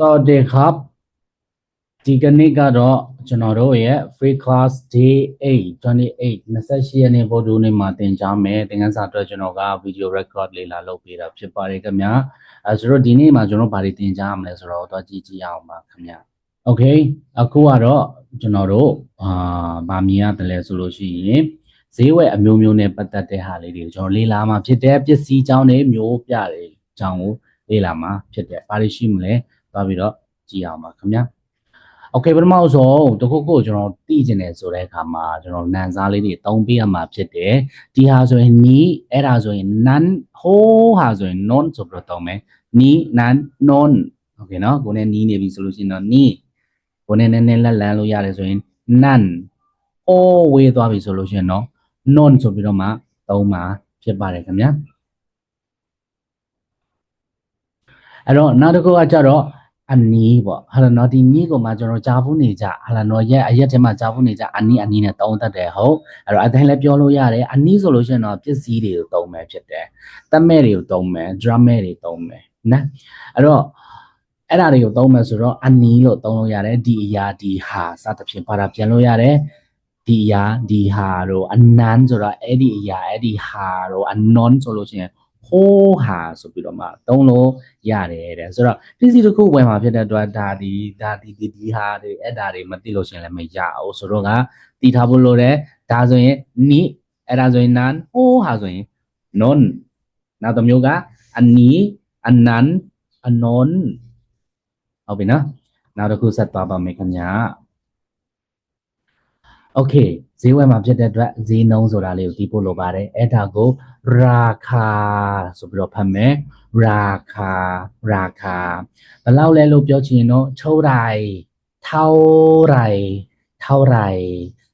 สวัสดีครับဒီကနေ့ကတော့ကျွန်တော်တို့ရဲ့ free class day 8 28 28ရက်နေ့ဗုဒ္ဓနေ့မှာသင်ကြားမယ်သင်ခန်းစာအတွက်ကျွန်တော်က video record လေးလာလုပ်ပေးတာဖြစ်ပါတယ်ခင်ဗျာဆိုတော့ဒီနေ့မှာကျွန်တော်ဗာတွေသင်ကြားရမလဲဆိုတော့တော့ကြည့်ကြည့်အောင်ပါခင်ဗျာ okay အခုကတော့ကျွန်တော်တို့ဗာမြင်ရတယ်လဲဆိုလို့ရှိရင်ဈေးဝယ်အမျိုးမျိုးနဲ့ပတ်သက်တဲ့ဟာလေးတွေကိုကျွန်တော်လေ့လာမှာဖြစ်တယ်ပစ္စည်းအကြောင်းတွေမျိုးပြတယ်အကြောင်းကိုလေ့လာမှာဖြစ်တယ်ဘာတွေရှိမလဲသွားပြီးတော့ကြည့်အောင်ပါခင်ဗျာ Okay ပထမဆုံးတစ်ခုခုကျွန်တော်သိကျင်တယ်ဆိုတဲ့အခါမှာကျွန်တော်နန်စားလေးတွေသုံးပေးရမှာဖြစ်တယ်ဒီဟာဆိုရင်နီးအဲ့ဒါဆိုရင် nan ဟိုးဟာဆိုရင် non ဆိုပြီးတော့သုံးမယ်နီး nan non okay နော်ကိုယ်နဲ့နီးနေပြီဆိုလို့ရှိရင်တော့နီးကိုယ်နဲ့နည်းနည်းလက်လန်းလို့ရတယ်ဆိုရင် nan ဟိုးဝေးသွားပြီဆိုလို့ရှိရင်တော့ non ဆိုပြီးတော့မှသုံးမှာဖြစ်ပါတယ်ခင်ဗျာအဲ့တော့နောက်တစ်ခုကကြတော့အနီးပေါ့ဟာလားနော်ဒီနီးကိုမှကျွန်တော်ကြားဘူးနေကြဟာလားနော်ရဲ့အရက်ထဲမှာကြားဘူးနေကြအနီးနဲ့သုံးတတ်တယ်ဟုတ်အဲ့တော့အတိုင်းလည်းပြောလို့ရတယ်အနီးဆိုလို့ရှိရင်တော့ပစ္စည်းတွေကိုသုံးမယ်ဖြစ်တယ်တမဲ့တွေကိုသုံးမယ် drum တွေသုံးမယ်နော်အဲ့ဒါတွေကိုသုံးမယ်ဆိုတော့အနီးလို့သုံးလို့ရတယ်ဒီအရာဒီဟာစသဖြင့်ဘာသာပြန်လို့ရတယ်ဒီအရာဒီဟာတို့အနန်းဆိုတော့အဲ့ဒီအရာအဲ့ဒီဟာတို့အနွန်ဆိုလို့ရှိရင်ဟိုးဟာဆိုပြီးတော့မှသုံးလို့ရတယ်တဲ့ဆိုတော့ပစ္စည်းတစ်ခုဝယ်မှာဖြစ်တဲ့အတွက်ဒါဒီဟာတွေအဲ့ဒါတွေမသိလို့ရှိရင်လည်းမရအောင်ဆိုတော့ကတည်ထားဖို့လိုတယ်ဒါဆိုရင်နိအဲ့ဒါဆိုရင်နန်ဟိုးဟာဆိုရင် non နောက်တစ်မျိုးကအနီအနန်အနွန်ဟုတ်ပြီနော်နောက်တစ်ခုဆက်သွားပါမယ်ခင်ဗျာ Okay ဈေးဝယ်မှာဖြစ်တဲ့အတွက်ဈေးနှုန်းဆိုတာလေးကိုသိဖို့လိုပါတယ်အဲ့ဒါကိုရာခာဆိုပြီးတော့ဖတ်မယ်ရာခာဘယ်လောက်လဲလို့ပြောချင်ရင်တော့เท่าไหร่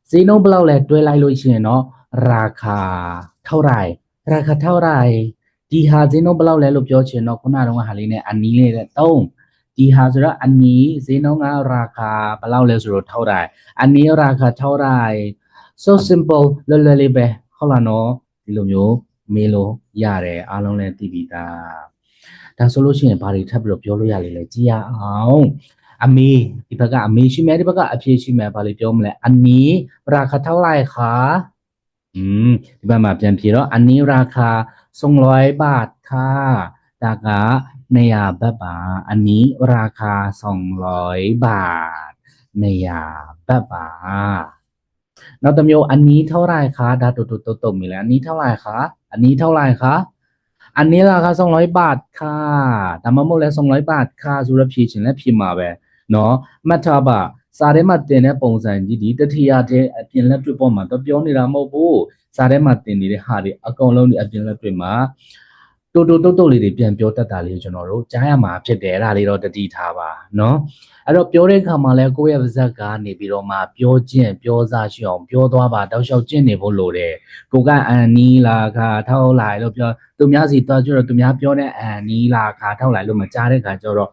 ဈေးနှုန်းဘယ်လောက်လဲတွဲလိုက်လို့ရှိရင်တော့ရာခာเท่าไหร่ဒီဟာဈေးနှုန်းဘယ်လောက်လဲလို့ပြောချင်ရင်တော့ခုနတုန်းကဟာလေးနဲ့အနီးလေးနဲ့သုံးဒီဟာဆိုတော့အနီးဈေးနှုန်းကရာခာဘယ်လောက်လဲဆိုတော့အနီးရာခာเท่าไหร่ so simple လွယ်လွယ်လေးပဲဟုတ်လားနော်ဒီလိုမျိုးမေးလို့ရတယ်အားလုံးလည်းသိပြီသားဒါဆိုလို့ရှိရင်ဘာတွေထပ်ပြီးတော့ပြောလို့ရလဲကြည့်ရအောင်အမေဒီဘက်ကအမေရှိမယ်ဒီဘက်ကအဖေရှိမယ်ဘာလို့ပြောမလဲအနီးရာခာเท่าไหร่คะဒီဘက်မှာပြန်ဖြေတော့အနီးရာခာ200 บาทค่ะဒါက200 บาทပါအနီးရာခာ200 บาท200 บาทပါနောက်တစ်မျိုးအနီးเท่าไหร่คะဒါတူတူတုတ်တုတ်မိလဲအနီးเท่าไหร่คะအနီးเท่าไหร่คะအနီးราคา200 บาทค่ะဒါမှမဟုတ်လဲ200 บาทค่ะဆိုတော့ဖြေချင်လဲဖြေမှာပဲเนาะမှတ်ထားပါစာထဲမှာတင်တဲ့ပုံစံကြီးဒီတတိယတဲ့အပြင်လက်တွေ့ပေါ်မှာတော့ပြောနေတာမဟုတ်ဘူးစာထဲမှာတင်နေတဲ့ဟာတွေအကုန်လုံးဒီအပြင်လက်တွေ့မှာတိုးတိုးလေးတွေပြန်ပြောတတ်တာလေးကိုကျွန်တော်တို့ကြားရမှာဖြစ်တယ်အဲ့ဒါလေးတော့တတိထားပါเนาะအဲ့တော့ပြောတဲ့ခါမှာလဲကိုယ့်ရဲ့ပါဇက်ကနေပြီးတော့မှပြောကျင့်ပြောစားရှိအောင်ပြောသွားပါတောက်လျှောက်ကျင့်နေဖို့လိုတယ်ကိုကအန်နီလာခါထောက်လိုက်လို့ပြောသူများစီတော့ကျတော့သူများပြောတဲ့အန်နီလာခါထောက်လိုက်လို့မကြားတဲ့ခါကျတော့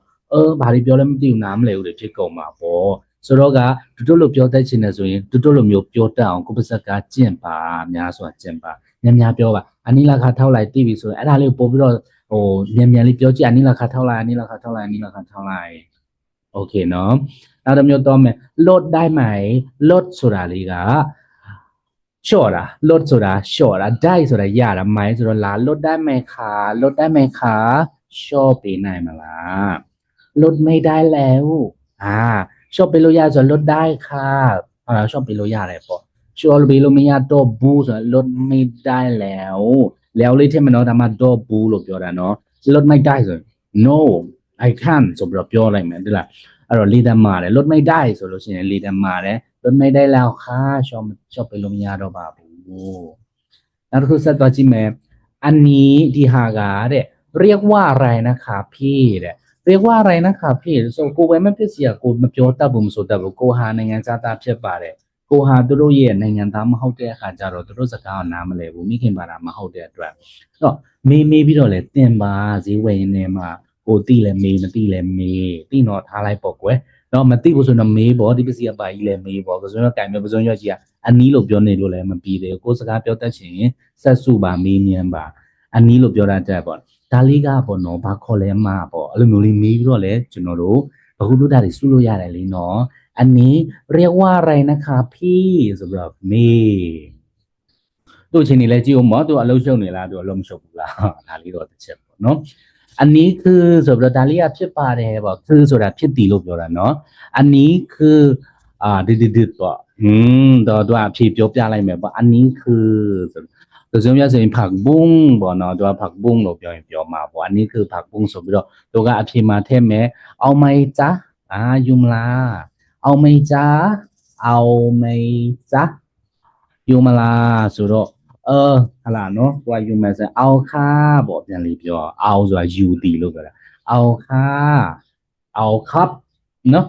ဘာတွေပြောလဲမသိဘူးနားမလည်ဘူးတွေဖြစ်ကုန်မှာပေါ့ဆိုတော့ကတူတူလို့မျိုးပြောတတ်အောင်ကိုယ့်ပါဇက်ကကျင့်ပါများစွာကျင့်ပါများများပြောပါအနီလာခါထောက်လိုက်တိပြီဆိုရင်အဲ့ဒါလေးကိုပို့ပြီးတော့ဟိုမြန်မြန်လေးပြောကြည့်အနီလာခါထောက်လိုက်โอเคเนาะနောက်တစ်မျိုးတော့မယ်ลดได้ไหมลดဆိုတာလျှော့တာได้ဆိုတာရတာမိုင်းဆိုတော့ရတာลดได้ไหมคะလျှော့ပေးနိုင်မလားลดไม่ได้แล้วလျှော့ပေးလို့ရဆိုတော့ลดได้ค่ะလျှော့ပေးလို့ရတယ်ပေါ့လျှော့ပေးလို့မရတော့ဘူးဆိုတော့ลดไม่ได้แล้วแล้วလေးထည့်မနော်ဒါမှတော့ဘူးလို့ပြောတာเนาะลดไม่ได้ဆိုရင် no I can't ဆိုပြီးတော့ပြောလိုက်မယ်ဒီလားအဲ့တော့လေတမာတယ်ลดไม่ได้ဆိုလို့ရှိရင်လေတမာတယ်ลดไม่ได้แล้วค่ะလျှော့ပေးလို့မရတော့ပါဘူးနောက်တစ်ခုဆက်သွားကြည့်မယ်อันนี้ဒီဟာကတဲ့เรียกว่าอะไรนะคะพี่တဲ့เรียกว่าอะไรนะคะพี่ဆိုကိုယ်ပဲမဖြစ်စီရကိုမပြောတတ်ဘူးမဆိုတတ်ဘူးကိုဟာနိုင်ငံသားဖြစ်ပါတယ်ကိုဟာသူတို့ရဲ့နိုင်ငံသားမဟုတ်တဲ့အခါကျတော့သူတို့စကားကိုနားမလည်ဘူးမိခင်ဘာသာမဟုတ်တဲ့အတွက်အဲ့တော့မေးပြီးတော့လေသင်ပါဈေးဝယ်ရင်းနဲ့မှာကိုတိလဲမေးမတိလဲမေးတိတော့ထားလိုက်ပေါ့ကွယ်တော့မသိဘူးဆိုတော့မေးပေါ့ဒီပစ္စည်းကပါကြီးလဲမေးပေါ့ပဇွန်ကကြိုင်မယ်ပဇွန်ရွက်ကြီးကအနီးလို့ပြောနေလို့လည်းမပြီးသေးဘူးကိုယ်စကားပြောတတ်ချင်ဆက်စုပါမေးမြန်းပါအနီးလို့ပြောတတ်တဲ့ပေါ့ဒါလေးကပေါ့နော်ဘာခေါ်လဲမှာပေါ့အဲ့လိုမျိုးလေးမေးပြီးတော့လေကျွန်တော်တို့ အခုတို့ဒါတွေစုလို့ရတယ်လေနော်อันนี้เรียกว่าอะไรนะคะพี่สำหรับเมย์တို့ချင်းနေလဲကြည့်ဦးမောတို့အလုံးရှုံနေလားတို့အလုံးမရှုံဘူးလားဒါလေးတော့တစ်ချက်ပေါ့နော်อันนี้คือဆိုပြီးတော့ဒါလေးကဖြစ်ပါတယ်ပေါ့คือဆိုတာဖြစ်တည်လို့ပြောတာနော်อันนี้คือဒီပေါ့တော့တို့အဖြေပြောပြလိုက်မယ်ပေါ့อันนี้คือဆိုရင်ဆိုရင်ผักบุ้งပေါ့နော်တို့ကผักบุ้งလို့ပြောရင်ပြောမှာပေါ့อันนี้คือผักบุ้งဆိုပြီးတော့တို့ကအဖြေမှာထည့်မယ်เอาไหมจ๊ะယူမလားเอาไหมจ๊ะเอาไหมจ๊ะယူမလားဆိုတော့ဟလာနော်ကိုကယူမယ်ဆိုအောက်ခါပေါ့ပြန်လေးပြောအောက်ဆိုတာယူတီလို့ပြောတာအောက်ခါအောက်ခပ်နော်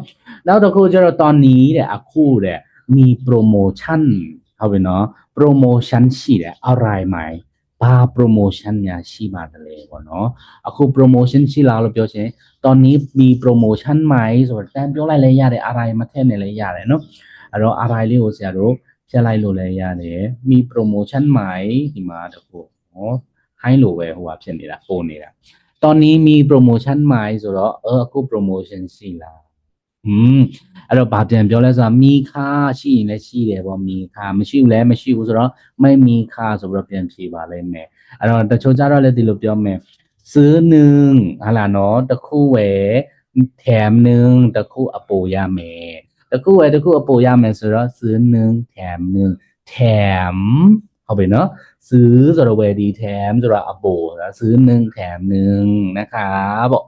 နောက်တစ်ခုကျတော့ตอนนี้တဲ့အခုတဲ့มี promotion ဟုတ်ပြီနော် promotion ရှိတယ်อะไรไหมဘာ promotion များရှိပါတယ်လဲပေါ့နော်အခု promotion ရှိလားလို့ပြောချင်ตอนนี้มี promotion ไหมဆိုတော့တန်ပြောလိုက်လဲရတယ်อะไรမထည့်နေလဲရတယ်နော်အဲ့တော့อะไรလေးကိုဆရာတို့ဖြတ်လိုက်လို့လည်းရတယ်มี promotion ไหมဒီမှာတခုဟော high လို့ပဲဟိုဟာဖြစ်နေတာပို့နေတာตอนนี้มี promotion ไหมဆိုတော့အခု promotion ရှိလားအဲ့တော့ဗာပြန်ပြောလဲဆိုတာมีค่าရှိရင်လည်းရှိတယ်ပေါ့มีค่าမရှိဘူးလည်းမရှိဘူးဆိုတော့ไม่มีค่าဆိုပြီးတော့ပြန်ဖြေပါလိမ့်မယ်အဲ့တော့တချို့ကြတော့လည်းဒီလိုပြောမယ်ซื้อหนึ่งဟာလာနော်တစ်ခုဝယ်แถมหนึ่งတစ်ခုအပိုရမယ်တစ်ခုဝယ်တစ်ခုအပိုရမယ်ဆိုတော့ซื้อหนึ่งแถมหนึ่งแถมဟုတ်ပြီနော်ซื้อဆိုတော့ဝယ်ဒီแถมဆိုတော့အပိုซื้อหนึ่งแถมหนึ่งนะคะပေါ့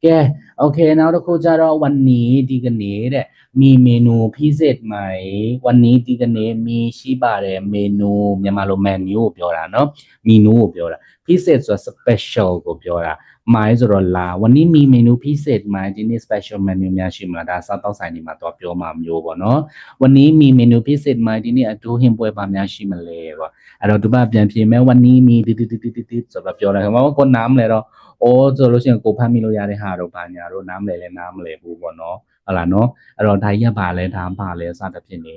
ကဲโอเคနောက်တစ်ခုကြတော့วันนี้ဒီကနေ့တဲ့มีเมนูพิเศษไหมวันนี้ဒီကနေ့มีရှိပါတယ်เมนูမြန်မာလို menu ကိုပြောတာเนาะ menu ကိုပြောတာพิเศษဆိုတော့ special ကိုပြောတာမိုင်းဆိုတော့လာวันนี้มีเมนูพิเศษไหมဒီနေ့ special menu များရှိမလားဒါစားတော့ဆိုင်ဒီမှာတော့ပြောမှာမျိုးပေါ့เนาะวันนี้มีเมนูพิเศษไหมဒီနေ့အတူဟင်ပွဲပါများရှိမလဲပေါ့အဲ့တော့ဒီမှာပြန်ပြင်မယ်วันนี้มีတိဆိုတော့ပြောတယ်ဟိုမှာကိုနားမလဲတော့ဆိုလို့ရှိရင်ကိုဖတ်မိလို့ရတဲ့ဟာတော့ဘာညာတော့နားမလဲလဲနားမလဲဘူးပေါ့နော်ဟုတ်လားနော်အဲ့တော့ဒါကြီးကဘာလဲဒါဘာလဲစသဖြင့်နေ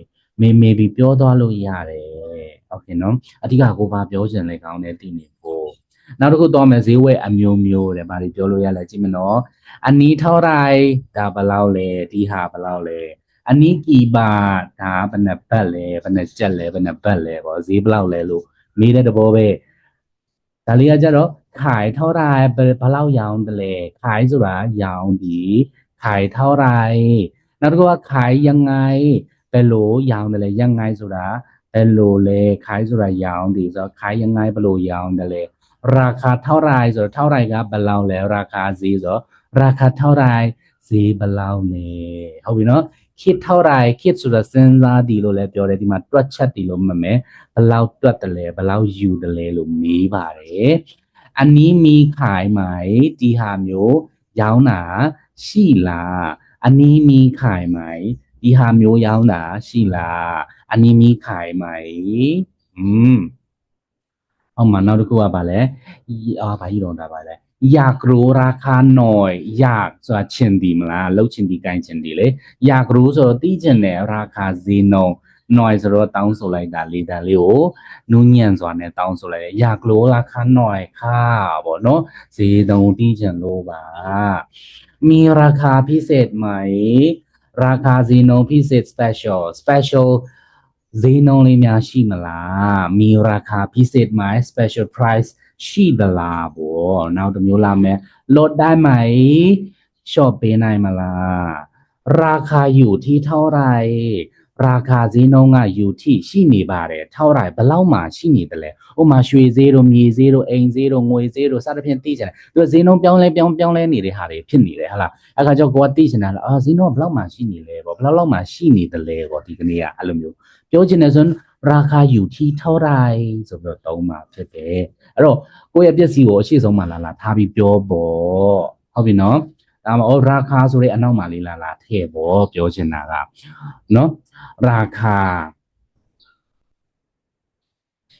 မေပြီးပြောသွားလို့ရတယ်โอเคနော်အဓိကကိုဘာပြောချင်လဲကောင်းတယ်တည်နေဖို့နောက်တစ်ခုတော့မယ်ဈေးဝယ်အမျိုးမျိုးတဲ့ဘာတွေပြောလို့ရလဲကြည့်မနော်အနီးထောက်တိုင်းဒါဘယ်လောက်လဲဒီဟာဘယ်လောက်လဲအနီးကီပါဒါဘယ်နှပတ်လဲဘယ်နှကျက်လဲဘယ်နှပတ်လဲပေါ့ဈေးဘယ်လောက်လဲလို့မေးတဲ့တဘောပဲဒါလေးကကြတော့ขายเท่าไรဘယ်လောက်ရောင်းတယ်လဲขายဆိုတာရောင်းဒီขายเท่าไรနောက်တစ်ခုကขายยังไงဘယ်လိုရောင်းတယ်လဲยังไงဆိုတာဘယ်လိုလဲขายဆိုတာရောင်းဒီဆိုတော့ขายยังไงဘယ်လိုရောင်းတယ်လဲราคาเท่าไรဆိုတော့เท่าไรကဘယ်လောက်လဲราคาဈေးဆိုတော့ราคาเท่าไรဈေးဘယ်လောက်လဲဟုတ်ပြီနော်คิดเท่าไรคิดဆိုတာစဉ်းစားဒီလို့လည်းပြောတယ်ဒီမှာတွက်ချက်ဒီလို့မှတ်မယ်ဘယ်လောက်တွက်တယ်လဲဘယ်လောက်ယူတယ်လဲလို့မေးပါတယ်อันนี้มีขายไหมဒီဟာမျိုးရောင်းတာရှိလားอันนี้มีขายไหมဒီဟာမျိုးရောင်းတာရှိလားอันนี้มีขายไหมအောင်မနောက်တစ်ခုကပါလဲဘာကြီးတော့တာပါလဲอยากรู้ราคาหน่อยอยากဆိုတာချင်ဒီမလားလှုပ်ချင်ဒီကိုင်းချင်ဒီလေอยากรู้ဆိုတော့သိချင်တယ်ราคาဈေးနှုန်းหน่อยဆိုတော့တောင်းဆိုလိုက်တာလေးတန်းလေးကိုနူးညံ့စွာနဲ့တောင်းဆိုလိုက်တယ်อยากรู้ราคาหน่อยค่ะပေါ့နော်ဈေးနှုန်းသိချင်လို့ပါมีราคาพิเศษไหมราคาဈေးနှုန်းพิเศษ special ဈေးနှုန်းလေးများရှိမလားมีราคาพิเศษไหม special price ရှိသလားပေါ့နောက်တစ်မျိုးလာမယ်ลดได้ไหมชอบပေးနိုင်မလားราคาอยู่ที่เท่าไหร่ราคาဈေးနှုန်းကอยู่ที่ရှိနေပါတယ်เท่าไหร่ဘယ်လောက်မှရှိနေတယ်လဲဥမာရွှေဈေးတို့မြေဈေးတို့အိမ်ဈေးတို့ငွေဈေးတို့စသဖြင့်သိချင်တယ်သူဈေးနှုန်းပြောင်းလဲနေတဲ့ဟာတွေဖြစ်နေတယ်ဟာလားအခါကျတော့ကိုကသိချင်တာလားဈေးနှုန်းကဘယ်လောက်မှရှိနေလဲပေါ့ဘယ်လောက်မှရှိနေတယ်လဲပေါ့ဒီကနေ့ကအဲ့လိုမျိုးပြောချင်တယ်ဆိုရင်ราคาอยู่ที่เท่าไหร่ဆိုပြီးတော့သုံးမှာဖြစ်တယ်အဲ့တော့ကိုယ့်ရဲ့ပစ္စည်းကိုအရှိဆုံးမှလာထားပြီးပြောပေါ့ဟုတ်ပြီနော်ဒါမှရာคาဆိုတဲ့အနောက်မှာလေးလာထည့်ပေါ့ပြောချင်တာကနော်ราคา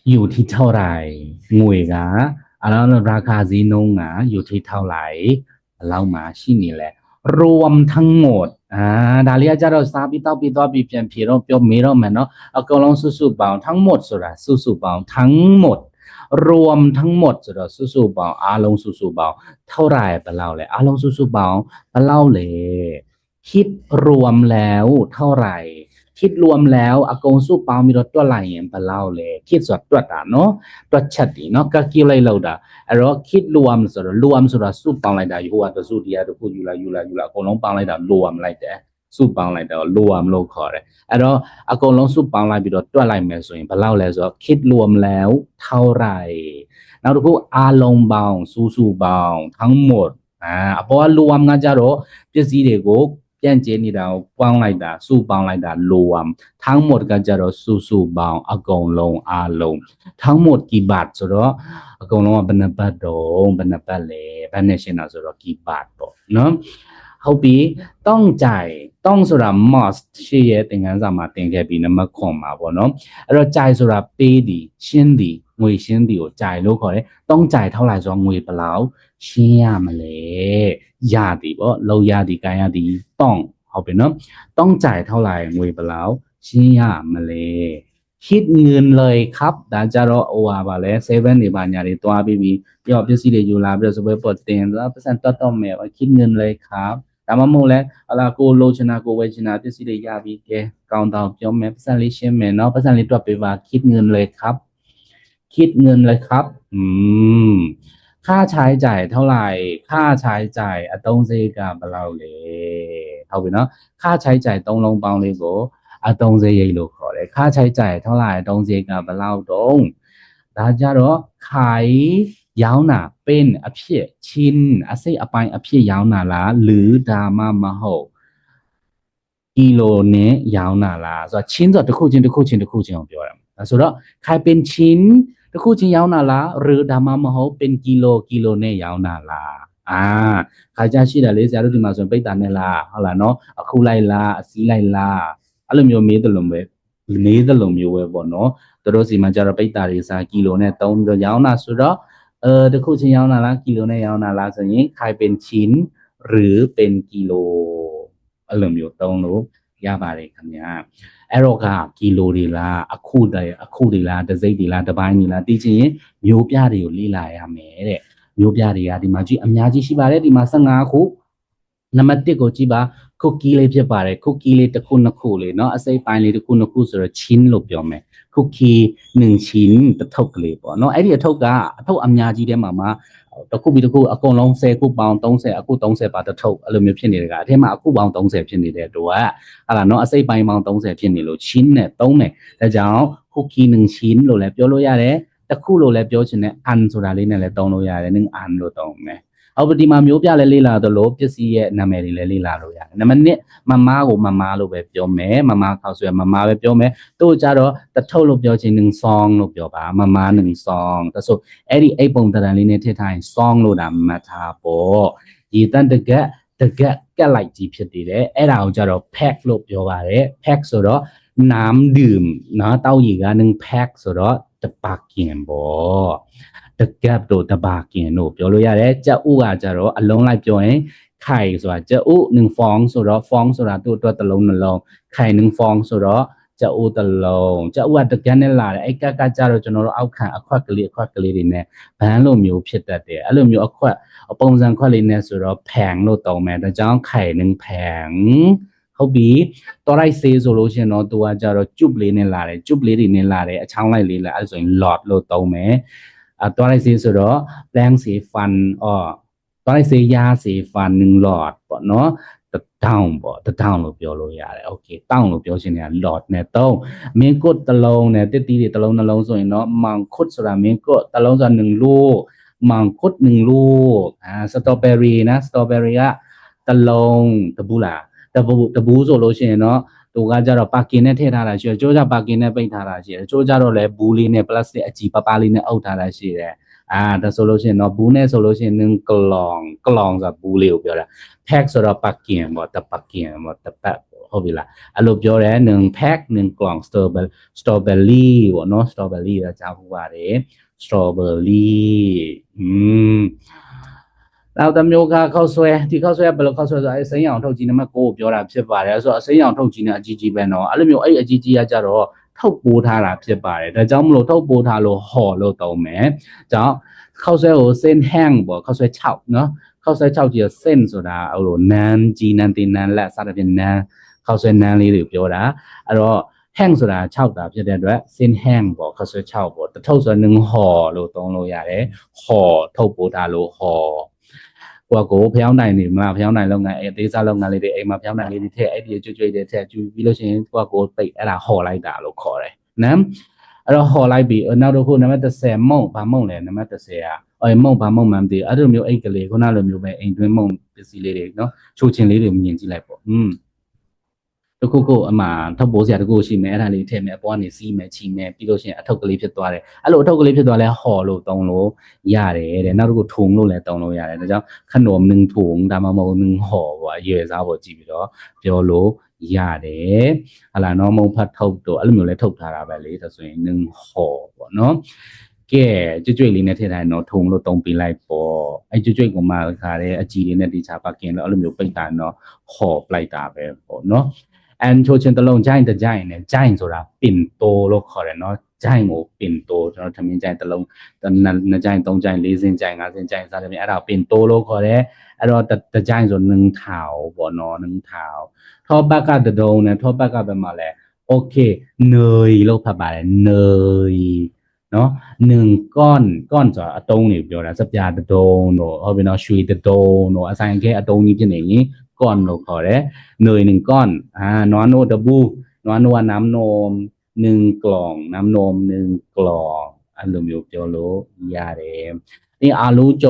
อยู่ที่เท่าไหร่ငွေကအဲ့တော့ราคาဈေးနှုန်းကอยู่ที่เท่าไหร่ဘယ်လောက်မှရှိနေလဲรวมทั้งหมดဒါလေးကကြတော့စားပြီးတောက်ပြီးသွားပြီးပြန်ဖြေတော့ပြောမေးတော့မယ်နော်အကုန်လုံးစုပေါင်းทั้งหมดဆိုတာစုပေါင်းทั้งหมดรวมทั้งหมดဆိုတော့စုပေါင်းအားလုံးစုပေါင်းเท่าไหร่ဘယ်လောက်လဲအားလုံးစုပေါင်းဘယ်လောက်လဲ คิดรวมแล้วเท่าไหร่คิดรวมแล้วอากงสู้เปามีรถตัวไหลเงี้ยปะเล่าเลยคิดสดตัวตาเนาะตัวชัดดีเนาะก็กี่ไรเราด่าไอ้เราคิดรวมสุดรวมสุดสู้เปาไรด่าอยู่ว่าตัวสู้ดีอะตัวพูดอยู่ละอากงลงเปาไรด่ารวมไรแต่สู้เปาไรด่ารวมโลคอเลยไอ้เราอากงลงสู้เปาไรมีรถตัวไหลเงี้ยส่วนปะเล่าเลยสุดคิดรวมแล้วเท่าไหร่แล้วตัวพูดอารมณ์เบาสู้เบาทั้งหมดเพราะว่ารวมงั้นจะรู้เพื่อสีเด็กပြန်ကျင်းနေတာကိုပေါင်းလိုက်တာစုပေါင်းလိုက်တာလိုအောင်ทั้งหมดကကြတော့စုပေါင်းအကုန်လုံးအားလုံးทั้งหมดกี่บาทဆိုတော့အကုန်လုံးကဘယ်နှပတ်တော့ဘယ်နှပတ်လဲဘယ်နဲ့ရှင်းတာဆိုတော့กี่บาทပေါ့နော်ဟုတ်ပြီต้องจ่ายต้องဆိုတာ must ရှေ့ရဲ့သင်ခန်းစာမှာသင်ခဲ့ပြီးနံပါတ်ခွန်မှာပေါ့နော်အဲ့တော့จ่ายဆိုတာ pay ဒီရှင်းဒီငွေရှင်းဒီကိုจ่ายလို့ခေါ်တယ်ต้องจ่ายเท่าไหร่ဆိုတော့ငွေဘယ်လောက်ရှင်းရမလဲရသည်ပေါ့လောက်ရသည်ကိုင်းရသည်ต้องဟုတ်ပြီနော်ต้องจ่ายเท่าไหร่ငွေဘယ်လောက်ရှင်းရမလဲคิดเงินเลยครับဒါကြတော့ဟိုပါလဲ7နေပါညာတွေတွားပြီးပြီးတော့ပစ္စည်းတွေယူလာပြီးတော့စပွဲပေါ်တင်တော့ပတ်စံတော့မယ်คิดเงินเลยครับဒါမှမဟုတ်လဲဟလာကိုလိုချင်တာကိုဝယ်ချင်တာပစ္စည်းတွေရပြီးကဲကောင်းတော့ပြောမယ်ပတ်စံလေးရှင်းမယ်เนาะပတ်စံလေးတွက်ပေးပါคิดเงินเลยครับคิดเงินเลยครับค่าใช้จ่ายเท่าไหร่ค่าใช้จ่ายအသုံးစရိတ်ကဘယ်လောက်လဲဟုတ်ပြီเนาะค่าใช้จ่ายသုံးလုံးပေါင်းလေးကိုအသုံးစရိတ်လို့ခေါ်တယ်ค่าใช้จ่ายเท่าไหร่အသုံးစရိတ်ကဘယ်လောက်တုံးဒါကြတော့ขายရောင်းတာเป็นအဖြစ်ชิ้นအစိတ်အပိုင်းအဖြစ်ရောင်းတာလားหรือဒါမှမဟုတ်ကီလိုနဲ့ရောင်းတာလားဆိုတော့ချင်းဆိုတော့တစ်ခုချင်းကိုပြောတာဆိုတော့ขายเป็นชิ้นတစ်ခုချင်းရောင်းတာလားหรือဒါမှမဟုတ်เป็นกิโลနဲ့ရောင်းတာလားခါကြရှိတယ်လေဆရာတို့ဒီမှာဆိုရင်ပိတ်တာနဲ့လားဟုတ်လားနော်အခုလိုက်လားအစည်းလိုက်လားအဲ့လိုမျိုးမေးတယ်လို့ပဲမျိုးပဲပေါ့နော်တို့စီမှာကျတော့ပိတ်တာတွေစားကီလိုနဲ့သုံးပြီးတော့ရောင်းတာဆိုတော့တစ်ခုချင်းရောင်းတာလားကီလိုနဲ့ရောင်းတာလားဆိုရင်ขายเป็นชิ้นหรือเป็นกิโลအဲ့လိုမျိုးသုံးလို့ရပါတယ်ခင်ဗျာအဲ့တော့ကကီလိုတွေလားအခုတွေလားတစ်စိတ်တွေလားတစ်ပိုင်းတွေလားသိချင်ရင်မျိုးပြတွေကိုလေ့လာရမယ်တဲ့မျိုးပြတွေကဒီမှာကြည့်အများကြီးရှိပါတယ်ဒီမှာ15ခုနံပါတ်1ကိုကြည့်ပါคุกกี้လေးဖြစ်ပါတယ်คุกกี้လေးတစ်ခုနှစ်ခုလေးเนาะအစိပ်ပိုင်းလေးတစ်ခုနှစ်ခုဆိုတော့ချင်းလို့ပြောမယ်คุกกี้1ချင်းတစ်ထုပ်ကလေးပေါ့เนาะအဲ့ဒီအထုပ်ကအထုပ်အများကြီးထဲမှာတစ်ခုပြီးတစ်ခုအကုန်လုံး10ခုပေါင်း30အခု30ပါတစ်ထုပ်အဲ့လိုမျိုးဖြစ်နေတယ်ကအထက်မှာအခုပေါင်း30ဖြစ်နေတဲ့တော့ဟာလားเนาะအစိပ်ပိုင်းပေါင်း30ဖြစ်နေလို့ချင်းနဲ့သုံးမယ်ဒါကြောင့်คุกกี้1ချင်းလို့လည်းပြောလို့ရတယ်တစ်ခုလို့လည်းပြောချင်တယ်အန်ဆိုတာလေးနဲ့လည်းသုံးလို့ရတယ်1အန်လို့သုံးမယ်ဟုတ်ဒီမှာမျိုးပြလဲလေးလာတော့လို့ပစ္စည်းရဲ့နာမည်တွေလည်းလေးလာလို့ရတယ်နံပါတ်1မမကိုမမလို့ပဲပြောမယ်မမခေါက်ဆွဲမမပဲပြောမယ်တို့ကြတော့တထုပ်လို့ပြောချင်း1 song လို့ပြောပါမမ1 song ဒါဆိုအဲ့ဒီအိတ်ပုံတရံလေးနဲ့ထည့်ထားရင် song လို့တာမှတ်ထားပေါ့ရေတန်းတကက်ကက်လိုက်ကြီးဖြစ်နေတယ်အဲ့ဒါကိုကြတော့ pack လို့ပြောပါတယ် pack ဆိုတော့น้ำดื่มเนาะတောက်ရေက1 pack ဆိုတော့တပါကင်ပေါ့တကပ်တို့တပါကင်တို့ပြောလို့ရတယ်ကြက်ဥကကြတော့အလုံးလိုက်ပြောရင်ไข่ဆိုတာကြက်ဥ1ฟองဆိုတော့ฟองဆိုတာတို့အတွက်တစ်လုံးနှလုံးไข่1ฟองဆိုတော့ကြက်ဥတစ်လုံးကြက်ဥကတကက်နဲ့လာတယ်အဲ့ကက်ကကြတော့ကျွန်တော်တို့အောက်ခံအခွက်ကလေးတွေနဲ့ဘန်းလိုမျိုးဖြစ်တတ်တယ်အဲ့လိုမျိုးအခွက်အပုံစံခွက်လေးနဲ့ဆိုတော့แผงလို့တောင်းမယ်ဒါကြောင့်ไข่1แผงဟုတ်ပြီတော်လိုက်ဆေးဆိုလို့ရှိရင်တော့သူကကြတော့ကျုပ်လေးနဲ့လာတယ်ကျုပ်လေးတွေနဲ့လာတယ်အချောင်းလိုက်လေးလာအဲ့ဆိုရင် lot လို့တောင်းမယ်ตัวไรสีสุดก็แปลงสีฟันตัวไรสียาสีฟัน1หลอดပေါ့เนาะตะတောင်းလို့ပြောလို့ရတယ်โอเคတောင်းလို့ပြောရှင်เนี่ยหลอดနဲ့တုံးမင်းကုတ်တစ်လုံးနဲ့တစ်တီးတွေတစ်လုံးနှလုံးဆိုရင်เนาะမောင်ခုတ်ဆိုတာမင်းကုတ်တစ်လုံးဆို1ลูกမောင်ခုတ်1ลูกสตรอเบอรี่นะสตรอเบอรี่ကတစ်လုံးတပူးလားတပူးဆိုလို့ရှိရင်เนาะသူကကြတော့ပါကင်နဲ့ထည့်ထားတာရှိတယ်ကျိုးကြပါကင်နဲ့ပိတ်ထားတာရှိတယ်ကျိုးကြတော့လည်းဘူးလေးနဲ့ပလတ်စတစ်အကြီးပပလေးနဲ့အုပ်ထားတာရှိတယ်ဒါဆိုလို့ရှိရင်တော့ဘူးနဲ့ဆိုလို့ရှိရင်1ကလောင်ဆိုတာဘူးလေးကိုပြောတာ pack ဆိုတော့ပါကင်ပေါ့တပါကင်ပေါ့တပတ်ဟုတ်ပြီလားအဲ့လိုပြောတယ်1 pack 1ကလောင် strawberry ပေါ့နော် strawberry ကကြားဖို့ပါတယ် strawberry နောက်တစ်မျိုးကခောက်ဆွဲဒီခောက်ဆွဲဘယ်လိုခောက်ဆွဲဆိုအစိမ်းရောင်ထုတ်ကြီးနံပါတ်9ကိုပြောတာဖြစ်ပါတယ်ဆိုတော့အစိမ်းရောင်ထုတ်ကြီးနဲ့အကြီးကြီးပဲเนาะအဲ့လိုမျိုးအဲ့အကြီးကြီးကကြတော့ထုတ်ပိုးထားတာဖြစ်ပါတယ်ဒါကြောင့်မလို့ထုတ်ပိုးထားလို့ห่อလို့သုံးမယ်ကြောင့်ခောက်ဆွဲကိုစင်ဟန်ပေါ့ခောက်ဆွဲ6เนาะ ခောက်ဆွဲ6ကြီးစင့်ဆိုတာဟိုလိုနန်းကြီးနန်းတင်နန်းလက်စသဖြင့်နန်းခောက်ဆွဲနန်းလေးတွေပြောတာအဲ့တော့ hang ဆိုတာ6တာဖြစ်တဲ့အတွက်စင် hang ပေါ့ခောက်ဆွဲ6ပေါ့တထုပ်ဆိုတော့1ห่อလို့သုံးလို့ရတယ်ห่อထုတ်ပို့ထားလို့ห่อကိုဖျောင်းတိုင်နေမှာဖျောင်းတိုင်လုပ်ငန်းအသေးစားလုပ်ငန်းလေးတွေအိမ်မှာဖျောင်းတိုင်လေးတွေထည့်အဲ့ဒီကျွတ်တွေထည့်ကျူပြီးလို့ရှိရင်ကိုပိတ်အဲ့ဒါห่อလိုက်တာလို့ခေါ်တယ်နော်အဲ့တော့ห่อလိုက်ပြီးနောက်တစ်ခုနံပါတ်30မုံဘာမုံလဲနံပါတ်30မုံဘာမုံမှန်းသိအဲ့လိုမျိုးအိတ်ကလေးခုနလိုမျိုးပဲအိမ်တွင်းမုံပစ္စည်းလေးတွေနော်ချိုချင်လေးတွေမြင်ကြည့်လိုက်ပေါ့တခုခုအမှထောက်ပိုးစရာတခုရှိမယ်အဲ့ဒါလေးထည့်မယ်အပေါ်ကနေစီးမယ်ချီမယ်ပြီးလို့ရှိရင်အထုပ်ကလေးဖြစ်သွားတယ်အဲ့လိုအထုပ်ကလေးဖြစ်သွားလဲห่อလို့တုံးလို့ရတယ်တဲ့နောက်တစ်ခုထုံလို့လည်းတုံးလို့ရတယ်ဒါကြောင့်ခနုံ1ထုံဒါမှမဟုတ်1ห่อပေါ့အရွယ်စားပေါ့ကြည့်ပြီးတော့ပြောလို့ရတယ်ဟလာနော်မုံဖတ်ထုတ်တော့အဲ့လိုမျိုးလဲထုတ်ထားတာပဲလေဒါဆိုရင်1ห่อပေါ့နော်ကဲကြွလေးနဲ့ထည့်ထားရင်တော့ထုံလို့တုံးပေးလိုက်ပေါ့အဲ့ကြွကိုမှခါတဲ့အကြည်လေးနဲ့ဒီချာပါကင်လို့အဲ့လိုမျိုးပိတ်တာတော့ห่อပလိုက်တာပဲပေါ့နော်အန်ချိုချင်တလုံးဂျိုင်းတဂျိုင်းနဲ့ဂျိုင်းဆိုတာပင်တိုလို့ခေါ်တယ်နော်ဂျိုင်းကိုပင်တိုကျွန်တော်ထမင်းဂျိုင်းတလုံး2ဂျိုင်း3ဂျိုင်း4စင်းဂျိုင်း5စင်းဂျိုင်းစသဖြင့်အဲ့ဒါပင်တိုလို့ခေါ်တယ်အဲ့တော့တဂျိုင်းဆို1ထောင်ပေါ့နော်1ထောင်ထောဘက်ကတဒုံနဲ့ထောဘက်ကဘယ်မှာလဲโอเคเนยလို့ဖတ်ပါတယ်เนยနော်1ก้อนဆိုတာအတုံးတွေပြောတာစပြတဒုံတို့ဟုတ်ပြီနော်ရွှေတဒုံတို့အဆိုင်ခဲအတုံးကြီးဖြစ်နေရင်ก้อนလို့ခေါ်တယ်เนย1ก้อนนอนโนตะบูนอนโนน้ำนม1กล่องน้ำนม1กล่องအဲ့လိုမျိုးပြောလို့ရတယ်นี่อาลูจ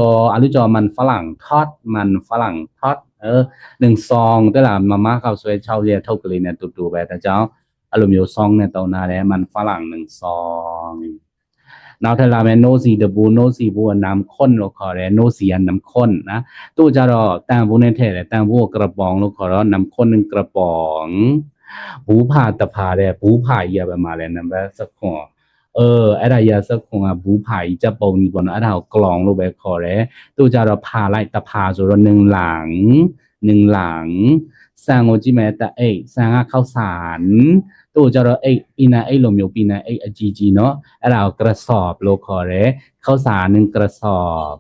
อมันฝรั่งทอดมันฝรั่งทอด1ซองแต่ละมาม่าข้าวสวย6ရက်ထုတ်ကလေးနဲ့တူပဲဒါကြောင့်အဲ့လိုမျိုးซองနဲ့တောင်းထားတယ်มันฝรั่ง1ซองနောက်ထပ်လာမယ် no si တပူ no si ဘူးน้ำข้นလို့ခေါ်တယ် no si ကน้ำข้นนะသူ့ကြတော့တန်ဘူးနဲ့ထည့်တယ်တန်ဘူးကိုကระป๋องလို့ခေါ်တော့น้ำข้น1กระป๋องဘူးผ่าတဖာတဲ့ဘူးผ่าကြီးပဲမှာလဲနံပါတ်19အဲ့ဒါရစက်ခွန်ကဘူးผ่าကြီးချက်ပုံကြီးပေါ့နော်အဲ့ဒါကိုกล่องလို့ပဲခေါ်တယ်သူ့ကြတော့ผ่าလိုက်တဖာဆိုတော့1หลังဆန်ကိုကြည့်မယ်တဲ့အိတ်ဆန်ကခောက်စံသူ့ကြတော့အိတ်ပီနန်အိတ်လိုမျိုးပီနန်အိတ်အကြီးကြီးเนาะအဲ့ဒါကိုกระสอบလို့ခေါ်တယ်ခောက်စံ1กระสอบ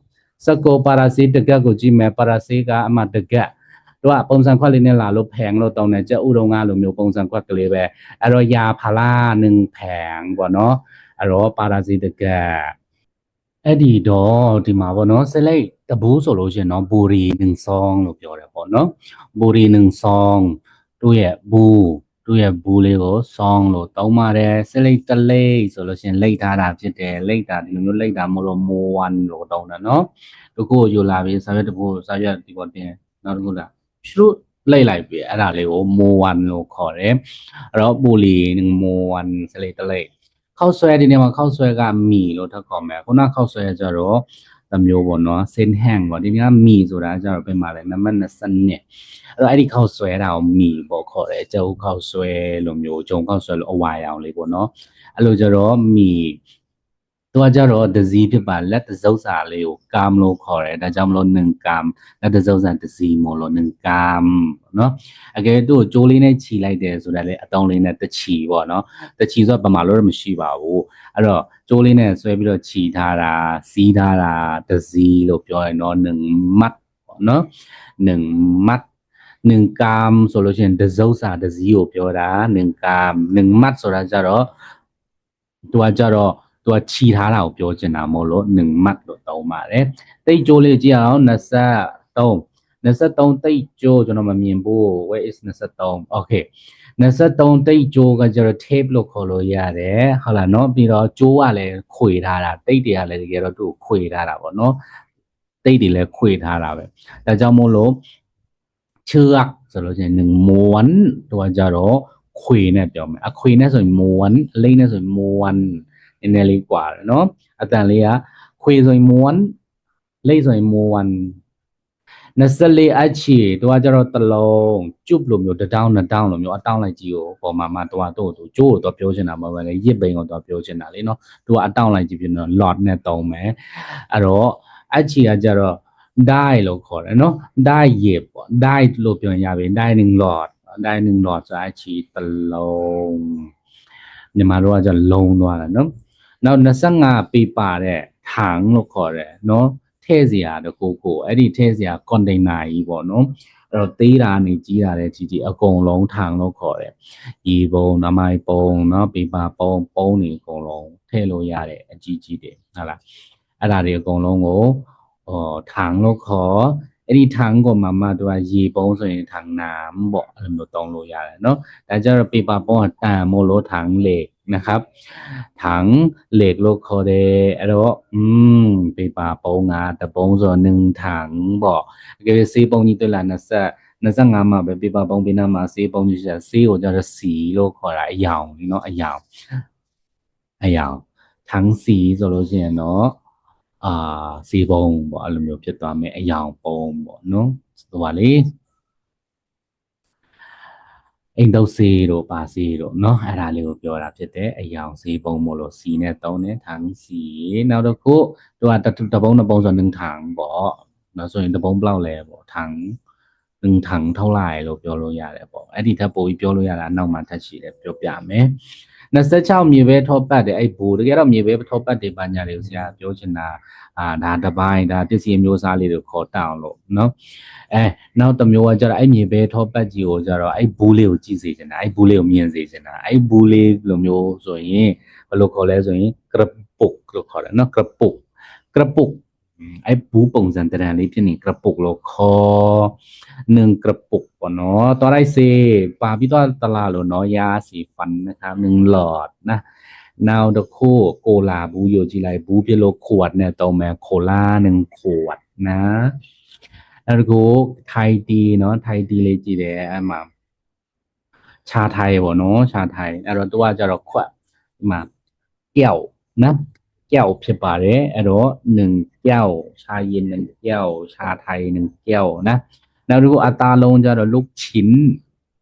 စကောပါရာစီတကက်ကိုကြည့်မယ်ပါရာစီကအမှတကက်တို့ကပုံစံခွက်လေးနဲ့လာလို့ဖယ်လို့တောင်းတယ်ကြက်ဥတုံးကလိုမျိုးပုံစံခွက်ကလေးပဲအဲ့တော့ယာဖလာ1ဖယ်ပေါ့နော်အဲ့တော့ပါရာစီတကက်အဲ့ဒီတော့ဒီမှာပေါ့နော်စလိတ်တဘူးဆိုလို့ရှိရင်เนาะဘူရီ1ซองလို့ပြောတယ်ပေါ့နော်ဘူရီ1ซองတို့ရဲ့ဘူးလေးကိုซองလို့တောင်းပါတယ်စလိတ်တလိတ်ဆိုလို့ရှိရင်လိတ်ထားတာဖြစ်တယ်လိတ်တာဒီလိုမျိုးလိတ်တာမဟုတ်လို့မိုး1လို့တောင်းတယ်เนาะတခုယူလာပြီးစာရွက်တခုစာရွက်ဒီပေါ်တင်နောက်တစ်ခုလာဖြုတ်လိုက်ပြီအဲ့ဒါလေးကိုမိုး1လို့ခေါ်တယ်အဲ့တော့ဘူလီမိုး1စလိတ်တလိတ်ခောက်ဆွဲဒီနေ့မှာခောက်ဆွဲကမီလို့ထပ်ခေါ်မယ်ခုနခောက်ဆွဲကျတော့တမျိုးပေါ့နော်စင်ဟန်ပေါ့ဒီနေ့ကမီဆိုတာကျတော့ပြင်ပါလေနံပါတ်20အဲ့တော့အဲ့ဒီခောက်ဆွဲတာကိုမီပေါ့ခေါ်တယ်ကျုပ်ခောက်ဆွဲလိုမျိုးဂျုံခောက်ဆွဲလိုအဝါရောင်လေးပေါ့နော်အဲ့လိုကျတော့မီသူကကြတော့ဒဇီဖြစ်ပါလက်တစုပ်စာလေးကိုကမ်လို့ခေါ်တယ်ဒါကြောင့်မလို့1ကမ်လက်တစုပ်စာဒဇီမို့လို့1ကမ်နော်အကယ်သူ့ကိုကြိုးလေးနဲ့ခြီလိုက်တယ်ဆိုတာလေအတောင်းလေးနဲ့တချီပေါ့နော်တချီဆိုတော့ပမာလို့မရှိပါဘူးအဲ့တော့ကြိုးလေးနဲ့ဆွဲပြီးတော့ခြီထားတာစီးထားတာဒဇီလို့ပြောရင်တော့1မတ်ပေါ့နော်1မတ်1ကမ်ဆိုလို့ရှိရင်တစုပ်စာဒဇီကိုပြောတာ1ကမ်1မတ်ဆိုတာကြတော့သူကကြတော့သူကခြီထားတာကိုပြောချင်တာမို့လို့1မတ်လို့တောင်းပါတယ်တိတ်ကြိုးလေးကြည့်အောင်23တိတ်ကြိုးကျွန်တော်မမြင်ဘူး where is 23 okay 23တိတ်ကြိုးကကျတော့ tape လို့ခေါ်လို့ရတယ်ဟုတ်လားเนาะပြီးတော့ကြိုးကလည်းခွေထားတာတိတ်တွေကလည်းတကယ်တော့သူ့ကိုခွေထားတာပေါ့เนาะတိတ်တွေလည်းခွေထားတာပဲဒါကြောင့်မို့လို့เชือกဆိုလို့ရှိရင်1ม้วนသူကကျတော့ခွေနဲ့ပြောမယ်အခွေနဲ့ဆိုရင်ม้วนအလိမ့်နဲ့ဆိုရင်ม้วนနည်းနည်းလေးกว่าတယ်เนาะအတန်လေးကခွေဆိုရင်ม้วนလိမ့်ဆိုရင်ม้วน24အချီတော့ကြတော့တလုံးကျုပ်လိုမျိုးတတောင်းနှစ်တောင်းလိုမျိုးအတောင်းလိုက်ကြီးကိုပေါ်မှာမှတော့သူကျိုးတော့ပြောချင်တာမဟုတ်ဘူးလေရစ်ပိန်ကိုတော့ပြောချင်တာလေနော်သူကအတောင်းလိုက်ကြီးပြတော့ lot နဲ့တုံးမယ်အဲ့တော့အချီကကြတော့ die လို့ခေါ်တယ်နော် die ရစ်ပေါ့ die လို့ပြောရင်ရပြီ die 1 lot die 1 lot ဆိုအချီတလုံးညီမတို့ကကြလုံးသွားတာနော်နောက်25ปีပါတဲ့ถังလို့ခေါ်တယ်နော်ထ ထဲ့စရာတခုခုအဲ့ဒီထဲ့စရာ container ကြီးပေါ့နော်အဲ့တော့သေးတာနေကြီးတာလည်းကြီးအကုန်လုံးထောင်လို့ခေါ်တယ်ရေပုံနမိုင်ပုံနော်ပေပါပုံနေအကုန်လုံးထည့်လို့ရတယ်အကြီးကြီးတွေဟုတ်လားအဲ့ဒါတွေအကုန်လုံးကိုထောင်လို့ခေါ်အဲ့ဒီထောင်ကိုမှသူကရေပုံဆိုရင်ထောင်น้ำပေါ့အဲ့လိုမျိုးတောင်းလို့ရတယ်เนาะဒါကြတော့ပေပါပုံကတန်မို့လို့ထောင်เหล็กนะครับถังเหล็กလို့ခေါ်တယ်အဲ့တော့ပေပါပုံကတပုံဆို1ถังပေါ့တကယ်စေးပုံကြီးတွေ့လာ25မှာပဲပေပါပုံပေးနာမှာစေးပုံကြီးဆက်စေးကိုကျတော့စီလို့ခေါ်တာအယောင်เนาะအယောင်ถังสีဆိုလို့ရှိရင်တော့စီပုံပေါ့အဲ့လိုမျိုးဖြစ်သွားမယ်အယောင်ပုံပေါ့နော်ဟိုပါလေအိမ်တော့စီတို့ပါစီတို့เนาะအဲ့ဒါလေးကိုပြောတာဖြစ်တယ်အယောင်စီပုံမို့လို့စီနဲ့တုံးတယ်ถังสีနောက်တစ်ခုသူကတပုံ2ပုံဆို1ถังပေါ့နော်ဆိုရင်တပုံဘယ်လောက်လဲပေါ့ถัง1ถังเท่าไหร่လို့ပြောလို့ရတယ်ပေါ့အဲ့ဒီထပ်ပို့ပြီးပြောလို့ရတာအနောက်မှာထပ်ရှိတယ်ပြောပြမယ်26မြေပဲထောပတ်တယ်အဲ့ဘူတကယ်တော့မြေပဲထောပတ်တယ်ပါညာတွေကိုဆရာပြောချင်တာဒါတပိုင်းဒါပစ္စည်းမျိုးစားလေးတွေခေါ်တောင်းလို့เนาะနောက်တစ်မျိုးကကျတော့အဲ့မြေပဲထောပတ်ကြီးကိုကျတော့အဲ့ဘူးလေးကိုကြည့်စေချင်တာအဲ့ဘူးလေးကိုမြင်စေချင်တာအဲ့ဘူးလေးလိုမျိုးဆိုရင်ဘယ်လိုခေါ်လဲဆိုရင်ကရပုတ်လို့ခေါ်တယ်เนาะကရပုတ်အဲ့ဘူးပုံစံတရံလေးဖြစ်နေကရပုတ်လို့ခေါ်1กระปุกပေါ့နော်ตัวได้สิปาพี่ตัวตลาดเนาะยาสีฟันนะครับ1หลอดนะနောက်တစ်ခုကိုလာဘူးယူကြည့်လိုက်ဘူးပြလို့ขวดเนี่ยတုံးမယ်ကိုလာ1ขวดนะနောက်တစ်ခုไทยดีเนาะไทยดีလေးကြည့်တယ်အဲ့မှာชาไทยပေါ့နော်ชาไทยအဲ့တော့သူကကြတော့ခွက်ဒီမှာแก้วนะแก้วဖြစ်ပါတယ်အဲ့တော့1แก้วชาเย็น1แก้วชาไทย1แก้วนะနောက်တစ်ခုအသားလုံးကြတော့လုတ်ချင်း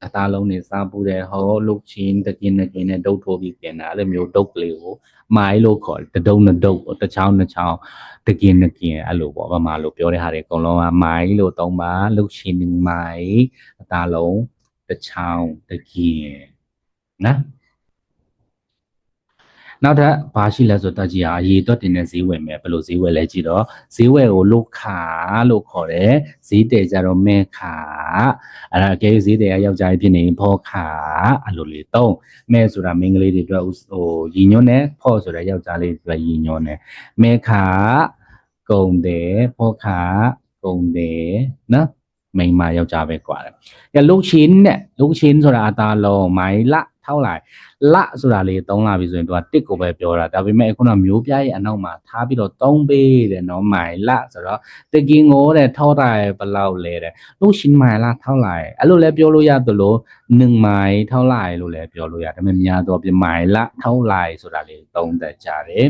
အသားလုံးနေစားပူတယ်ဟောလုတ်ချင်းတကင်းနဲ့ဒုတ်ထိုးပြီးပြင်တာအဲ့လိုမျိုးဒုတ်ကလေးကိုမိုင်းလို့ခေါ်တယ်တဒုံနှစ်ဒုတ်ပေါ့တစ်ချောင်းတကင်းအဲ့လိုပေါ့ဗမာလိုပြောတဲ့ဟာတွေအကုန်လုံးကမိုင်းလို့သုံးပါလုတ်ချင်းမိုင်းအသားလုံးတစ်ချောင်းတကင်းနော်နောက်ထပ်ဘာရှိလဲဆိုတော့ကြည်အရေးတော့တင်တဲ့ဈေးဝယ်မယ်ဘယ်လိုဈေးဝယ်လဲကြည့်တော့ဈေးဝယ်ကိုလုခါလို့ခေါ်တယ်ဈေးတယ်ကြတော့မဲခါအဲ့ဒါအကယ်ဈေးတယ်ယောက်ျားဖြစ်နေဖောခါအဲ့လိုလေးသုံးမဲဆိုတာမိန်းကလေးတွေအတွက်ရည်ညွှန်းတယ်ဖောဆိုတာယောက်ျားလေးတွေရည်ညွှန်းတယ်မဲခါကုန်တယ်ဖောခါကုန်တယ်နော်မိန်းမယောက်ျားပဲกว่าတယ်ကဲလုချင်းဆိုတာအသားလုံးမိုင်းလเท่าไหร่လဆိုတာလေးသုံးလာပြီဆိုရင်သူကတစ်ကိုပဲပြောတာဒါပေမဲ့ခုနမျိုးပြားရဲ့အနောက်မှာထားပြီးတော့သုံးပေးတယ်နော်မိုင်လဆိုတော့တကင်းကိုတဲ့ထောက်တာဘယ်လောက်လဲတဲ့လို့ရှင်မိုင်လเท่าไหร่အဲ့လိုလဲပြောလို့ရသလို1မိုင်เท่าไหร่လို့လဲပြောလို့ရဒါပေမဲ့များတော့ပြမိုင်လเท่าไหร่ဆိုတာလေးသုံးတတ်ကြတယ်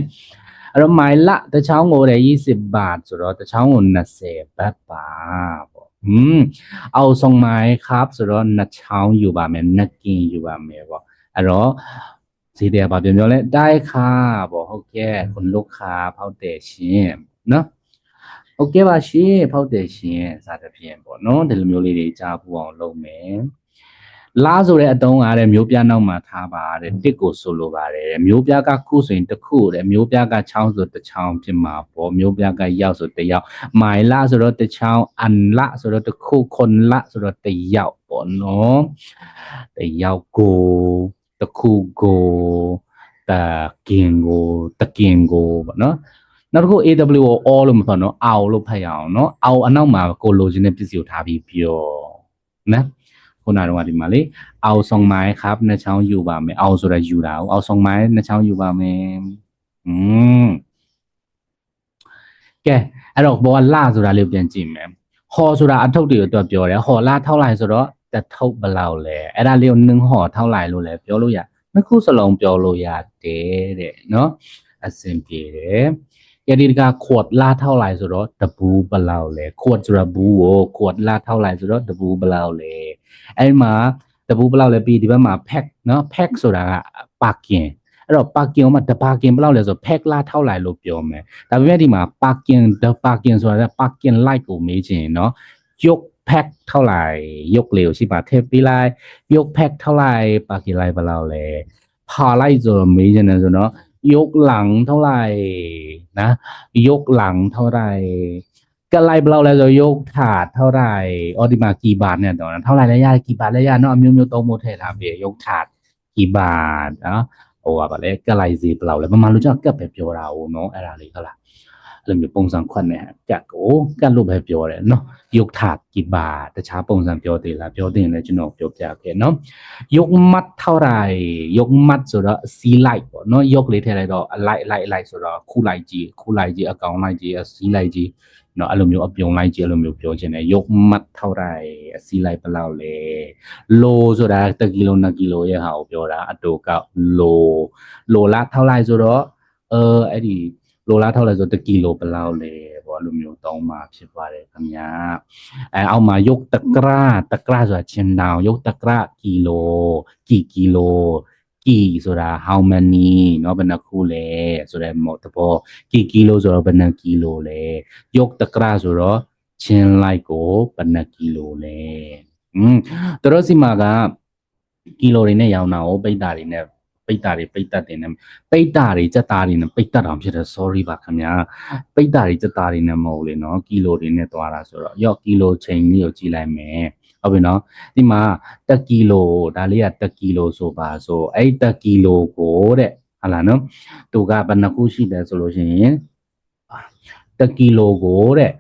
အဲ့တော့မိုင်လတစ်ချောင်းကိုတဲ့20บาทဆိုတော့တစ်ချောင်းကို20บาทပါပေါ့เอาทรงไม้ครับဆိုတော့2ချောင်းယူပါမယ်2ကင်ယူပါမယ်ပေါ့အဲ့တော့ဈေးတယ်ပါပြောလဲได้ค่ะပေါ့ဟုတ်ကဲ့คุณลูกค้าဖောက်တယ်ရှင်နော်ဟုတ်ကဲ့ပါရှင်ဖောက်တယ်ရှင်စသဖြင့်ပေါ့နော်ဒီလိုမျိုးလေးတွေကြားပူအောင်လုပ်မယ်လားဆိုတဲ့အတုံးအားတဲ့မျိုးပြနောက်မှာထားပါတဲ့တစ်ကိုဆိုလိုပါတယ်မျိုးပြကခုဆိုရင်တစ်ခုတဲ့မျိုးပြကချောင်းဆိုတစ်ချောင်းဖြစ်မှာပေါ့မျိုးပြကရောက်ဆိုတစ်ယောက်မိုင်လားဆိုတော့တစ်ချောင်းအန်လားဆိုတော့တစ်ခုခွန်လားဆိုတော့တစ်ယောက်ပေါ့နော်တစ်ယောက်ကိုတစ်ခုကိုတကင်ကိုပေါ့နော်နောက်တစ်ခု AW ကို all လို့မဖတ်နော်အောက်လို့ဖတ်ရအောင်နော်အောက်အနောက်မှာကိုလိုချင်တဲ့ပစ္စည်းကိုထားပြီးပြောနော်ခုနကတော့ဒီမှာလေအောက်ဆောင်မိုင်းครับနှစ်ချောင်းယူပါမယ်အောက်ဆိုတာယူတာအောက်ဆောင်မိုင်းနှစ်ချောင်းယူပါမယ်ကဲအဲ့တော့ဘောကလဆိုတာလေးပြန်ကြည့်မယ်ဟောဆိုတာအထုပ်တွေအတွက်ပြောတယ်ဟောလာထောက်လိုက်ဆိုတော့တထုပ်ဘယ်လောက်လဲအဲ့ဒါလေးကိုနင်းဟောထောက်လိုက်လို့လည်းပြောလို့ရနှစ်ခုစလုံးပြောလို့ရတယ်တဲ့နော်အဆင်ပြေတယ်ကဲဒီကขวดလာထောက်လိုက်ဆိုတော့တပူးဘယ်လောက်လဲขวดဆိုတာဘူးကိုขวดလာထောက်လိုက်ဆိုတော့တပူးဘယ်လောက်လဲအဲ့မှာတပူးဘယ်လောက်လဲပြီးဒီဘက်မှာ pack နော် pack ဆိုတာကပါကင်အဲ့တော့ပါကင်မှာတပါကင်ဘယ်လောက်လဲဆို pack လာထောက်လိုက်လို့ပြောမယ်ဒါပေမဲ့ဒီမှာပါကင်ဆိုတာပါကင် like ကိုမေးချင်နော်ยกแพ็คเท่าไหร่ยกเร็วใช่ป่ะเทปปีไลยกแพ็คเท่าไหร่ปากี่ไลบะเราเลยพาไล่ဆိုတော့မေးချင်တယ်ဆိုတော့ ยกหลังเท่าไหร่นะยกหลังเท่าไหร่กะไลเราแล้วจะยกถาดเท่าไหร่ออดิมากี่บาทเนี่ยตอนนั้นเท่าไหร่แล้วยากี่บาทแล้วยาเนาะမျိုးသုံးဖို့ထည့်ထားပြီยกถาดกี่บาทနော်ဟိုပါလေကလိုက်စီဘလောက်လဲမမလူကြောက်ကပ်ပဲပြောတာ哦နော်အဲ့ဒါလေးဟုတ်လားအဲ့လိုမျိုးပုံစံခွက်နဲ့ကတ်ကိုကတ်လို့ပဲပြောတယ်နော်ยกถาดกี่บาทတခြားပုံစံပြောသေးလားပြောသေးရင်လည်းကျွန်တော်ပြောပြခဲ့နော်ยกมัดเท่าไหร่ยกมัดဆိုတော့စီးလိုက်ပေါ့နော်ยกလေးထည့်လိုက်တော့အလိုက်ဆိုတော့ခုလိုက်ကြီးအကောင်လိုက်ကြီးစီးလိုက်ကြီးနော်အဲ့လိုမျိုးအပြုံလိုက်ကြီးအဲ့လိုမျိုးပြောချင်တယ်ยกมัดเท่าไหร่အစီးလိုက်ဘယ်လောက်လဲလိုဆိုတာ1ကီလို2ကီလိုရဲ့ဟာကိုပြောတာအတူကလိုလားเท่าไหร่ဆိုတော့အဲ့ဒီလိုလားเท่าไหร่ဆို1ကီလိုဘယ်လောက်လဲပေါ့အဲ့လိုမျိုးတောင်းมาဖြစ်ပါတယ်ခင်ဗျာเอามายกตะกร้าဆိုတာချင်းတောင်ยกตะกร้ากิโลกี่กิโลกี่ဆိုတာ how many เนาะဘယ်နှခုလဲဆိုတဲ့သဘောกี่กิโลဆိုတော့ဘယ်နှကီလိုလဲยกตะกร้าဆိုတော့ချင်းလိုက်ကိုဘယ်နှကီလိုလဲတို့စီမှာကကီလိုတွေနဲ့ရောင်းတာကိုပိတ်တာတွေနဲ့ပိတ်တာတွေပိတ်တတ်တယ်နဲ့ပိတ်တာတွေစက်သားတွေနဲ့ပိတ်တတ်အောင်ဖြစ်တယ် sorry ပါခင်ဗျာပိတ်တာတွေစက်သားတွေနဲ့မဟုတ်လေနော်ကီလိုတွေနဲ့သွားတာဆိုတော့ရော့ကီလိုချိန်လေးကိုကြည့်လိုက်မယ်ဟုတ်ပြီနော်ဒီမှာ1ကီလိုဒါလေးက1ကီလိုဆိုပါဆိုအဲ့1ကီလိုကိုတဲ့ဟာလားနော်သူကဘယ်နှခုရှိတယ်ဆိုလို့ရှိရင်1ကီလိုကိုတဲ့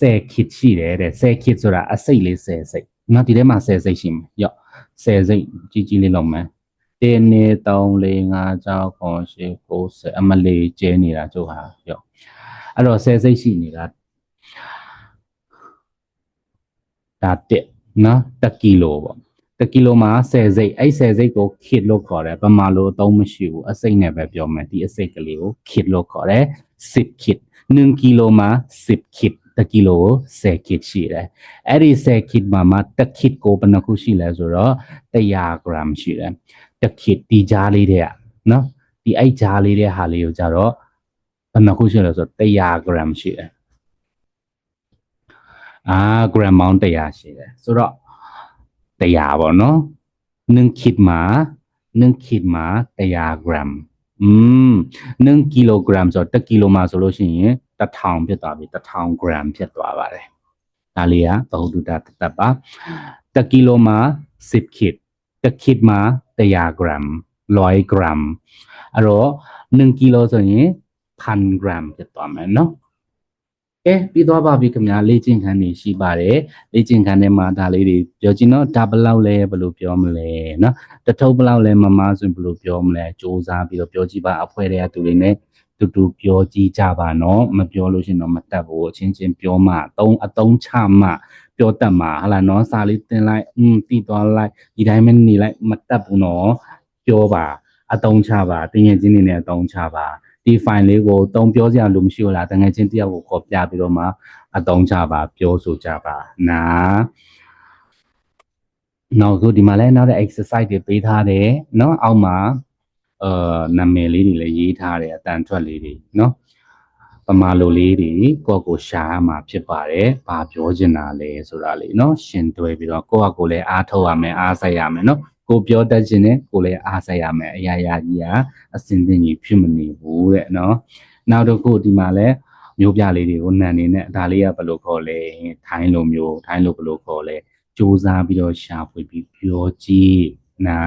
10ခစ်ရှိတယ်တဲ့10ခစ်ဆိုတာအစိတ်လေး10စိတ်နော်ဒီထဲမှာ10စိတ်ရှိမယ်ရော့10စိတ်ကြီးလေးလောက်မယ်1 2 3 4 5 6 9 10 9အမလေးကျဲနေတာကျုပ်ဟာရောအဲ့တော့10စိတ်ရှိနေတာဒါတက်နော်1ကီလိုပေါ့1ကီလိုမှာ10စိတ်အဲ့10စိတ်ကိုခစ်လို့ခေါ်တယ်ပမာလို့အသုံးမရှိဘူးအစိတ်နဲ့ပဲပြောမယ်ဒီအစိတ်ကလေးကိုခစ်လို့ခေါ်တယ်10ခစ်1ကီလိုမှာ10ခစ်1ကီလိုကို10ခစ်ရှိတယ်အဲ့ဒီ10ခစ်မှာ1ခစ်ကိုဘယ်နှခုရှိလဲဆိုတော့100 gram ရှိတယ်1ခစ်ဒီကြားလေးတဲ့နော်ဒီအဲ့ကြားလေးတဲ့ဟာလေးကိုကြတော့ဘယ်နှခုရှိလဲဆိုတော့100 gram ရှိတယ်gram ပေါင်း100ရှိတယ်ဆိုတော့100ပေါ့နော်1ခစ်မှာ100 gram 1ကီလိုဂရမ်ဆိုတော့1ကီလိုမှာဆိုလို့ရှိရင်1000ဖြစ်သွားပြီ1000 gram ဖြစ်သွားပါတယ်ဒါလေးကဘဟုတုတတပါ1ကီလိုမှာ10ခစ်1ခစ်မှာ100 gram 100 gram အဲ့တော့1ကီလိုဆိုရင်1000 gram ဖြစ်သွားမယ်နော်ကဲပြီးသွားပါပြီခင်ဗျာလေ့ကျင့်ခန်းတွေရှိပါတယ်လေ့ကျင့်ခန်းထဲမှာဒါလေးတွေပြောကြည့်နော်ဒါဘယ်လောက်လဲဘယ်လိုပြောမလဲနော်တထုပ်ဘယ်လောက်လဲမမဆိုဘယ်လိုပြောမလဲစူးစမ်းပြီးတော့ပြောကြည့်ပါအဖွဲတွေကသူတွေနဲ့တူပြောကြည့်ကြပါနော်မပြောလို့ရှင်တော့မတတ်ဘူးအချင်းချင်းပြောမှအသုံးချမှပြောတတ်မှာဟလာနော်စာလေးတင်လိုက်တီးသွားလိုက်ဒီတိုင်းမနေလိုက်မတတ်ဘူးနော်ပြောပါအသုံးချပါတင်ရင်ချင်းနေနဲ့အသုံးချပါဒီ file လေးကိုတုံးပြောစရာလိုမရှိဘူးလားတကယ်ချင်းတယောက်ကိုခေါ်ပြပြီးတော့မှအသုံးချပါပြောဆိုကြပါနာနောက်ဆိုဒီမှာလည်းနောက်တဲ့ exercise တွေပေးထားတယ်เนาะအောက်မှာနာမည်လေးတွေလည်းရေးထားတယ်အတန်ထွက်လေးတွေเนาะပမာလိုလေးတွေကိုယ့်ကိုရှာမှာဖြစ်ပါတယ်ဘာပြောချင်တာလဲဆိုတာလေးเนาะရှင်တွဲပြီးတော့ကိုယ့်အကိုလည်းအားထုတ်ရမယ်အားဆက်ရမယ်เนาะကိုပြောတတ်ခြင်းနဲ့ကိုလည်းအားဆက်ရမယ်အရာရာကြီးကအစင်တင်ကြီးဖြစ်မနေဘူးတဲ့เนาะနောက်တစ်ခုဒီမှာလည်းမျိုးပြလေးတွေကိုနန်နေနဲ့ဒါလေးကဘယ်လိုခေါ်လဲထိုင်းလိုမျိုးထိုင်းလိုဘယ်လိုခေါ်လဲစူးစမ်းပြီးတော့ရှာဖွေပြီးပြောကြည့်နာ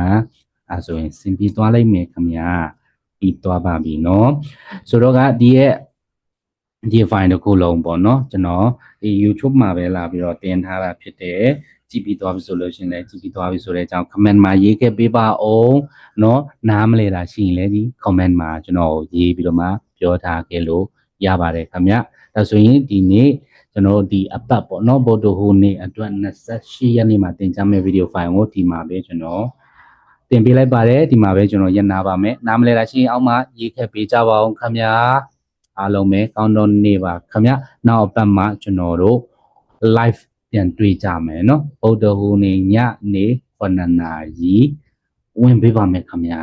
အဲဆိုရင်စင်ပြီးသွားလိုက်မယ်ခင်ဗျာပြီးသွားပါပြီเนาะဆိုတော့ကဒီရဲ့ဒီ file တစ်ခုလုံးပေါ့เนาะကျွန်တော်ဒီ YouTube မှာပဲလာပြီးတော့တင်ထားတာဖြစ်တယ်ကြည့်ပြီးသွားပြီဆိုလို့ရှင်လည်းကြည့်ပြီးသွားပြီဆိုတဲ့အကြောင်း comment မှာရေးခဲ့ပေးပါအောင်เนาะနားမလဲတာရှိရင်လည်းဒီ comment မှာကျွန်တော်ရေးပြီးတော့မှပြောထားခဲ့လို့ရပါတယ်ခင်ဗျဒါဆိုရင်ဒီနေ့ကျွန်တော်ဒီအပတ်ပေါ့เนาะဗုဒ္ဓဟူးနေ့အတွက်28ရက်နေ့မှာတင်ကြမယ့် video file ကိုဒီမှာပဲကျွန်တော်တင်ပေးလိုက်ပါတယ်ဒီမှာပဲကျွန်တော်ရက်နာပါမယ်နားမလဲတာရှိရင်အောက်မှာရေးခဲ့ပေးကြပါအောင်ခင်ဗျာအားလုံးပဲကောင်းတော့နေပါခင်ဗျနောက်အပတ်မှာကျွန်တော်တို့ live ပြန်တွေ့ကြမယ်เนาะဗုဒ္ဓဟူးနေ့ညနေ9:00နာရီဝင်ပေးပါမယ်ခင်ဗျ